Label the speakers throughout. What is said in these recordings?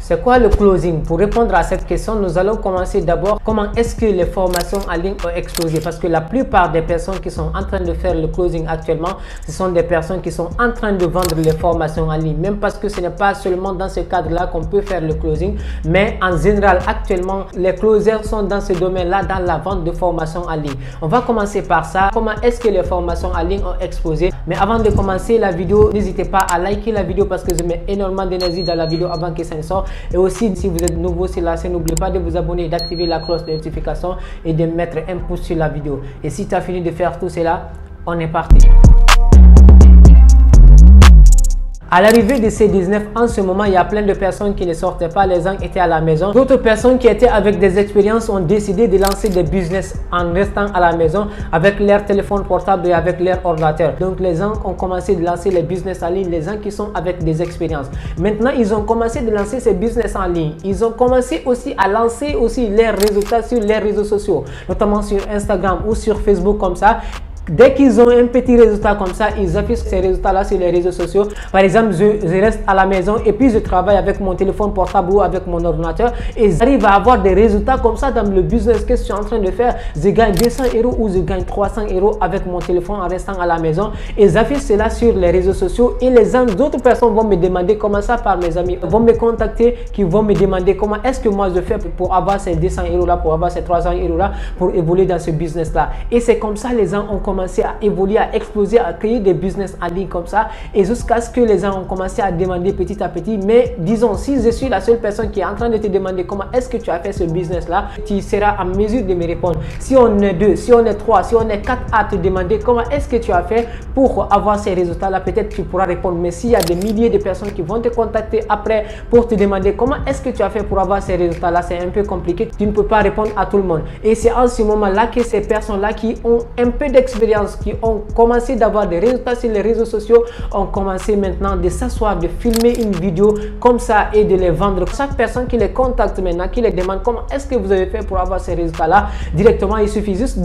Speaker 1: C'est quoi le closing? Pour répondre à cette question, nous allons commencer d'abord comment est-ce que les formations en ligne ont explosé, parce que la plupart des personnes qui sont en train de faire le closing actuellement, ce sont des personnes qui sont en train de vendre les formations en ligne, même parce que ce n'est pas seulement dans ce cadre-là qu'on peut faire le closing, mais en général actuellement les closers sont dans ce domaine-là, dans la vente de formations en ligne. On va commencer par ça, comment est-ce que les formations en ligne ont explosé. Mais avant de commencer la vidéo, n'hésitez pas à liker la vidéo parce que je mets énormément d'énergie dans la vidéo avant que ça ne sorte. Et aussi, si vous êtes nouveau sur la chaîne, n'oubliez pas de vous abonner, d'activer la cloche de notification et de mettre un pouce sur la vidéo. Et si tu as fini de faire tout cela, on est parti. À l'arrivée de C19, en ce moment, il y a plein de personnes qui ne sortaient pas, les gens étaient à la maison. D'autres personnes qui étaient avec des expériences ont décidé de lancer des business en restant à la maison avec leur téléphone portable et avec leur ordinateur. Donc les gens ont commencé de lancer les business en ligne, les gens qui sont avec des expériences. Maintenant, ils ont commencé de lancer ces business en ligne. Ils ont commencé aussi à lancer aussi leurs résultats sur les réseaux sociaux, notamment sur Instagram ou sur Facebook comme ça. Dès qu'ils ont un petit résultat comme ça, ils affichent ces résultats-là sur les réseaux sociaux. Par exemple, je reste à la maison et puis je travaille avec mon téléphone portable ou avec mon ordinateur et j'arrive à avoir des résultats comme ça dans le business que je suis en train de faire. Je gagne 200 € ou je gagne 300 € avec mon téléphone en restant à la maison et j'affiche cela sur les réseaux sociaux et les autres personnes vont me demander comment ça, par mes amis vont me contacter, qui vont me demander comment est-ce que moi je fais pour avoir ces 200 € là, pour avoir ces 300 € là, pour évoluer dans ce business là. Et c'est comme ça les gens ont commencé à évoluer, à exploser, à créer des business en ligne comme ça et jusqu'à ce que les gens ont commencé à demander petit à petit. Mais disons, si je suis la seule personne qui est en train de te demander comment est-ce que tu as fait ce business là, tu seras en mesure de me répondre. Si on est 2, si on est 3, si on est 4 à te demander comment est-ce que tu as fait pour avoir ces résultats là, peut-être tu pourras répondre. Mais s'il y a des milliers de personnes qui vont te contacter après pour te demander comment est-ce que tu as fait pour avoir ces résultats là, c'est un peu compliqué, tu ne peux pas répondre à tout le monde. Et c'est en ce moment là que ces personnes là qui ont un peu d'expérience, qui ont commencé d'avoir des résultats sur les réseaux sociaux, ont commencé maintenant de s'asseoir, de filmer une vidéo comme ça et de les vendre. Chaque personne qui les contacte maintenant, qui les demande comment est-ce que vous avez fait pour avoir ces résultats là, directement il suffit juste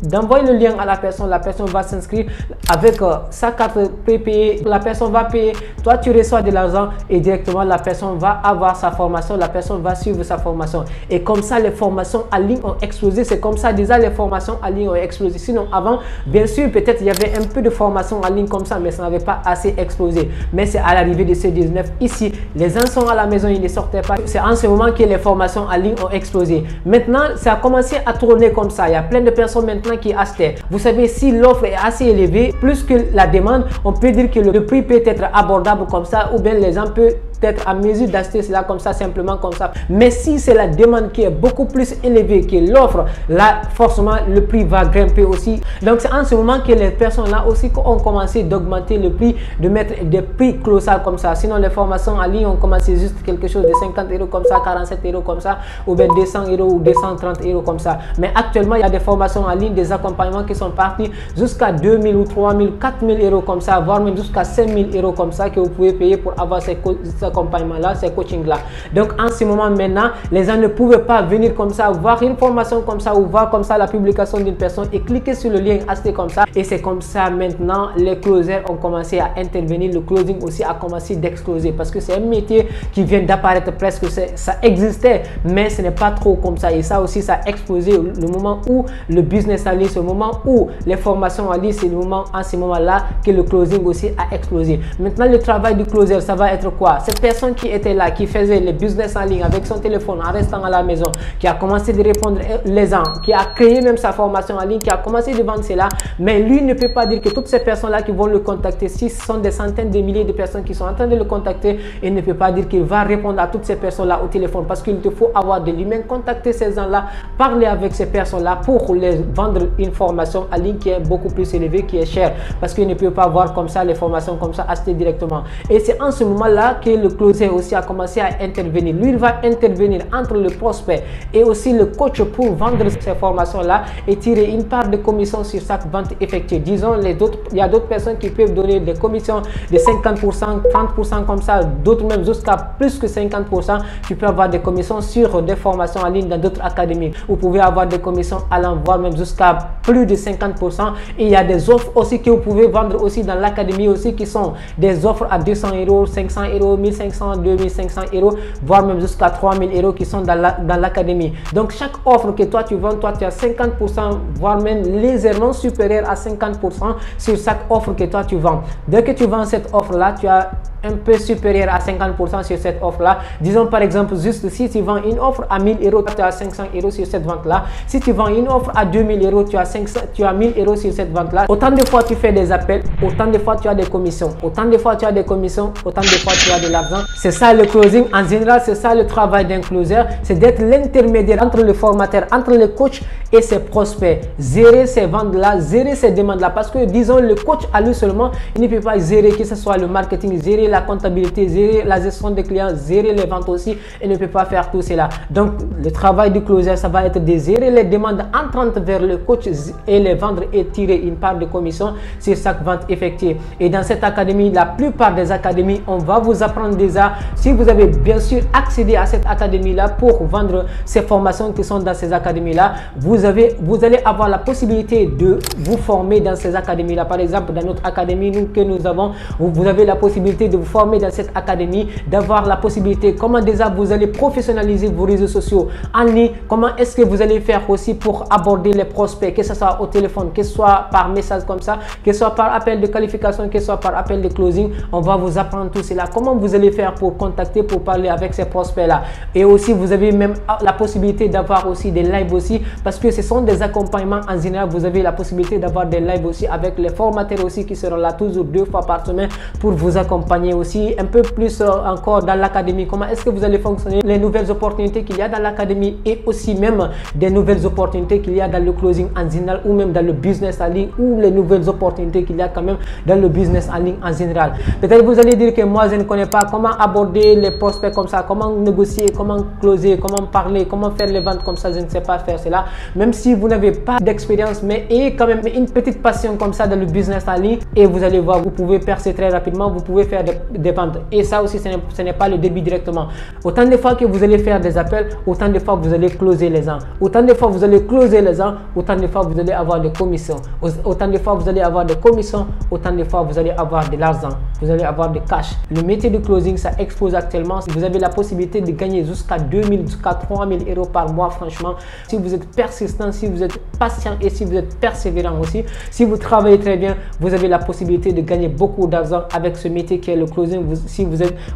Speaker 1: d'envoyer le lien à la personne va s'inscrire avec sa carte prépayée, la personne va payer, toi tu reçois de l'argent et directement la personne va avoir sa formation, la personne va suivre sa formation. Et comme ça les formations en ligne ont explosé. C'est comme ça déjà les formations en ligne ont explosé. Sinon avant, bien sûr, peut-être il y avait un peu de formation en ligne comme ça, mais ça n'avait pas assez explosé. Mais c'est à l'arrivée de C19 ici, les gens sont à la maison, ils ne sortaient pas. C'est en ce moment que les formations en ligne ont explosé. Maintenant, ça a commencé à tourner comme ça. Il y a plein de personnes maintenant qui achetaient. Vous savez, si l'offre est assez élevée, plus que la demande, on peut dire que le prix peut être abordable comme ça, ou bien les gens peuvent être à mesure d'acheter cela comme ça, simplement comme ça. Mais si c'est la demande qui est beaucoup plus élevée que l'offre, là forcément le prix va grimper aussi. Donc c'est en ce moment que les personnes là aussi ont commencé d'augmenter le prix, de mettre des prix colossaux comme ça. Sinon les formations en ligne ont commencé juste quelque chose de 50 € comme ça, 47 € comme ça, ou bien 200 € ou 230 € comme ça. Mais actuellement il y a des formations en ligne, des accompagnements qui sont partis jusqu'à 2000 ou 3000, 4000 € comme ça, voire même jusqu'à 5000 € comme ça que vous pouvez payer pour avoir ces accompagnements-là, ces coachings-là. Donc en ce moment maintenant, les gens ne pouvaient pas venir comme ça, voir une formation comme ça ou voir comme ça la publication d'une personne et cliquer sur le lien acheter comme ça. Et c'est comme ça maintenant les closers ont commencé à intervenir. Le closing aussi a commencé d'exploser parce que c'est un métier qui vient d'apparaître presque, ça existait, mais ce n'est pas trop comme ça. Et ça aussi, ça a explosé le moment où le business en ligne, ce moment où les formations en ligne, c'est le moment, en ce moment-là que le closing aussi a explosé. Maintenant, le travail du closer, ça va être quoi? Cette personne qui était là, qui faisait les business en ligne avec son téléphone en restant à la maison, qui a commencé de répondre les gens, qui a créé même sa formation en ligne, qui a commencé de vendre cela, mais lui ne peut pas dire que toutes ces personnes-là qui vont le contacter, si ce sont des centaines de milliers de personnes qui sont en train de le contacter, il ne peut pas dire qu'il va répondre à toutes ces personnes-là au téléphone parce qu'il te faut avoir de l'humain, contacter ces gens-là, parler avec ces personnes-là pour les vendre une formation en ligne qui est beaucoup plus élevée, qui est chère, parce qu'il ne peut pas voir comme ça les formations comme ça acheter directement. Et c'est en ce moment-là que le closer aussi a commencé à intervenir. Lui, il va intervenir entre le prospect et aussi le coach pour vendre ces formations-là et tirer une part de commission sur chaque vente effectuée. Disons, il y a d'autres personnes qui peuvent donner des commissions de 50%, 30% comme ça, d'autres même jusqu'à plus que 50%. Tu peux avoir des commissions sur des formations en ligne dans d'autres académies. Vous pouvez avoir des commissions allant voir même jusqu'à plus de 50%. Et il y a des offres aussi que vous pouvez vendre aussi dans l'académie aussi qui sont des offres à 200 €, 500 €, 2500, 2500 €, voire même jusqu'à 3000 € qui sont dans l'académie. Donc chaque offre que toi tu vends, toi tu as 50%, voire même légèrement supérieur à 50% sur chaque offre que toi tu vends. Dès que tu vends cette offre là, tu as un peu supérieur à 50% sur cette offre là. Disons par exemple, juste si tu vends une offre à 1000 €, tu as 500 € sur cette vente là. Si tu vends une offre à 2000 €, tu as 1000 € sur cette vente là. Autant de fois tu fais des appels, autant de fois tu as des commissions, autant de fois tu as des commissions, autant de fois tu as de l'argent. C'est ça le closing en général, c'est ça le travail d'un closer, c'est d'être l'intermédiaire entre le formateur, entre le coach et ses prospects. Gérer ces ventes là, gérer ces demandes là, parce que disons le coach à lui seulement, il ne peut pas gérer que ce soit le marketing, gérer la comptabilité, gérer la gestion des clients, gérer les ventes aussi, et ne peut pas faire tout cela. Donc le travail du closer, ça va être de gérer les demandes entrantes vers le coach et les vendre et tirer une part de commission sur chaque vente effectuée. Et dans cette académie, la plupart des académies, on va vous apprendre déjà, si vous avez bien sûr accédé à cette académie là pour vendre ces formations qui sont dans ces académies là, vous allez avoir la possibilité de vous former dans ces académies là. Par exemple, dans notre académie que nous avons, vous avez la possibilité de vous former dans cette académie, d'avoir la possibilité comment déjà vous allez professionnaliser vos réseaux sociaux en ligne, comment est-ce que vous allez faire aussi pour aborder les prospects, que ce soit au téléphone, que ce soit par message comme ça, que ce soit par appel de qualification, que ce soit par appel de closing. On va vous apprendre tout cela, comment vous allez faire pour contacter, pour parler avec ces prospects là. Et aussi vous avez même la possibilité d'avoir aussi des lives aussi, parce que ce sont des accompagnements en général. Vous avez la possibilité d'avoir des lives aussi avec les formateurs aussi qui seront là toujours 2 fois par semaine pour vous accompagner aussi un peu plus encore dans l'académie. Comment est-ce que vous allez fonctionner, les nouvelles opportunités qu'il y a dans l'académie et aussi même des nouvelles opportunités qu'il y a dans le closing en général ou même dans le business en ligne, ou les nouvelles opportunités qu'il y a quand même dans le business en ligne en général. Peut-être vous allez dire que moi je ne connais pas comment aborder les prospects comme ça, comment négocier, comment closer, comment parler, comment faire les ventes comme ça. Je ne sais pas faire cela. Même si vous n'avez pas d'expérience, mais ayez quand même une petite passion comme ça dans le business en ligne, et vous allez voir, vous pouvez percer très rapidement, vous pouvez faire des ventes. Et ça aussi, ce n'est pas le débit directement. Autant de fois que vous allez faire des appels, autant de fois vous allez closer les gens. Autant de fois vous allez closer les gens, autant de fois vous allez avoir des commissions. Autant de fois vous allez avoir des commissions, autant de fois vous allez avoir de l'argent. Vous allez avoir de cash. Le métier de closing, ça expose actuellement. Vous avez la possibilité de gagner jusqu'à 2000, jusqu'à 3000 € par mois, franchement. Si vous êtes persistant, si vous êtes patient et si vous êtes persévérant aussi, si vous travaillez très bien, vous avez la possibilité de gagner beaucoup d'argent avec ce métier qui est le closing, si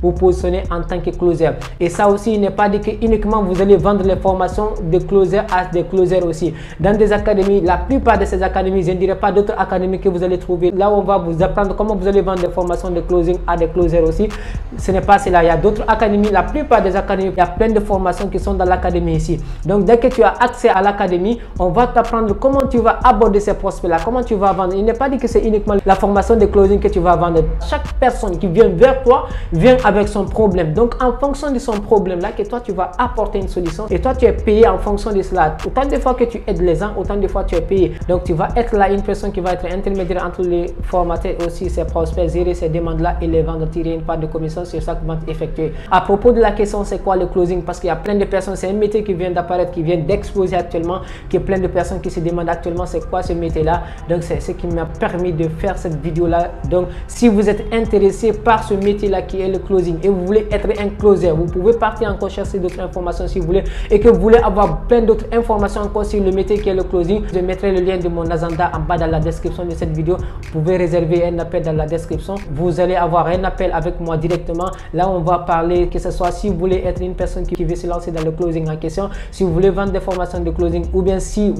Speaker 1: vous positionnez en tant que closer. Et ça aussi, il n'est pas dit que uniquement vous allez vendre les formations de closer à des closers aussi. Dans des académies, la plupart de ces académies, je ne dirais pas d'autres académies que vous allez trouver, là où on va vous apprendre comment vous allez vendre des formations de closing à des closers aussi. Ce n'est pas cela. Il y a d'autres académies, la plupart des académies, il y a plein de formations qui sont dans l'académie ici. Donc dès que tu as accès à l'académie, on va t'apprendre comment tu vas aborder ces prospects là, comment tu vas vendre. Il n'est pas dit que c'est uniquement la formation de closing que tu vas vendre. Chaque personne qui vient vers toi vient avec son problème. Donc en fonction de son problème là, que toi tu vas apporter une solution, et toi tu es payé en fonction de cela. Autant de fois que tu aides les gens, autant de fois tu es payé. Donc tu vas être là une personne qui va être intermédiaire entre les formateurs et aussi ses prospects, gérer ces demandes là et les vendre, tirer une part de commission sur chaque vente effectuée. À propos de la question c'est quoi le closing, parce qu'il y a plein de personnes, c'est un métier qui vient d'apparaître, qui vient d'exploser actuellement, qui est plein de personnes qui se demandent actuellement c'est quoi ce métier là. Donc c'est ce qui m'a permis de faire cette vidéo là. Donc si vous êtes intéressé par ce métier là qui est le closing et vous voulez être un closer, vous pouvez partir encore chercher d'autres informations si vous voulez, et que vous voulez avoir plein d'autres informations encore sur le métier qui est le closing. Je mettrai le lien de mon agenda en bas dans la description de cette vidéo. Vous pouvez réserver un appel dans la description. Vous allez avoir un appel avec moi directement. Là on va parler, que ce soit si vous voulez être une personne qui veut se lancer dans le closing en question, si vous voulez vendre des formations de closing, ou bien si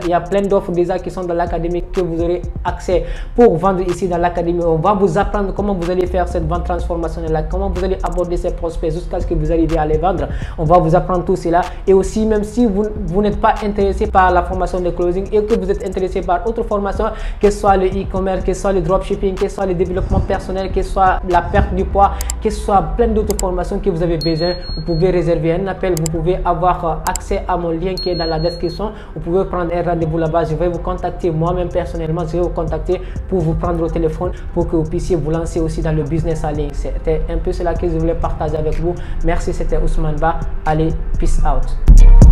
Speaker 1: il y a plein d'offres déjà qui sont dans l'académie que vous aurez accès pour vendre ici dans l'académie. On va vous apprendre comment vous allez faire cette vente transformationnelle là, comment vous allez aborder ces prospects jusqu'à ce que vous arriviez à les vendre. On va vous apprendre tout cela. Et aussi, même si vous n'êtes pas intéressé par la formation de closing et que vous êtes intéressé par autre formation, que ce soit le e-commerce, que ce soit le dropshipping, que ce soit le développement personnel, que ce soit la perte du poids, que ce soit plein d'autres formations que vous avez besoin, vous pouvez réserver un appel. Vous pouvez avoir accès à mon lien qui est dans la description. Vous pouvez prendre un rendez-vous là-bas. Je vais vous contacter moi-même personnellement. Je vais vous contacter pour vous prendre au téléphone pour que vous puissiez vous lancer aussi dans le business en ligne. C'était un peu cela que je voulais partager avec vous. Merci, c'était Ousmane Ba. Allez, peace out.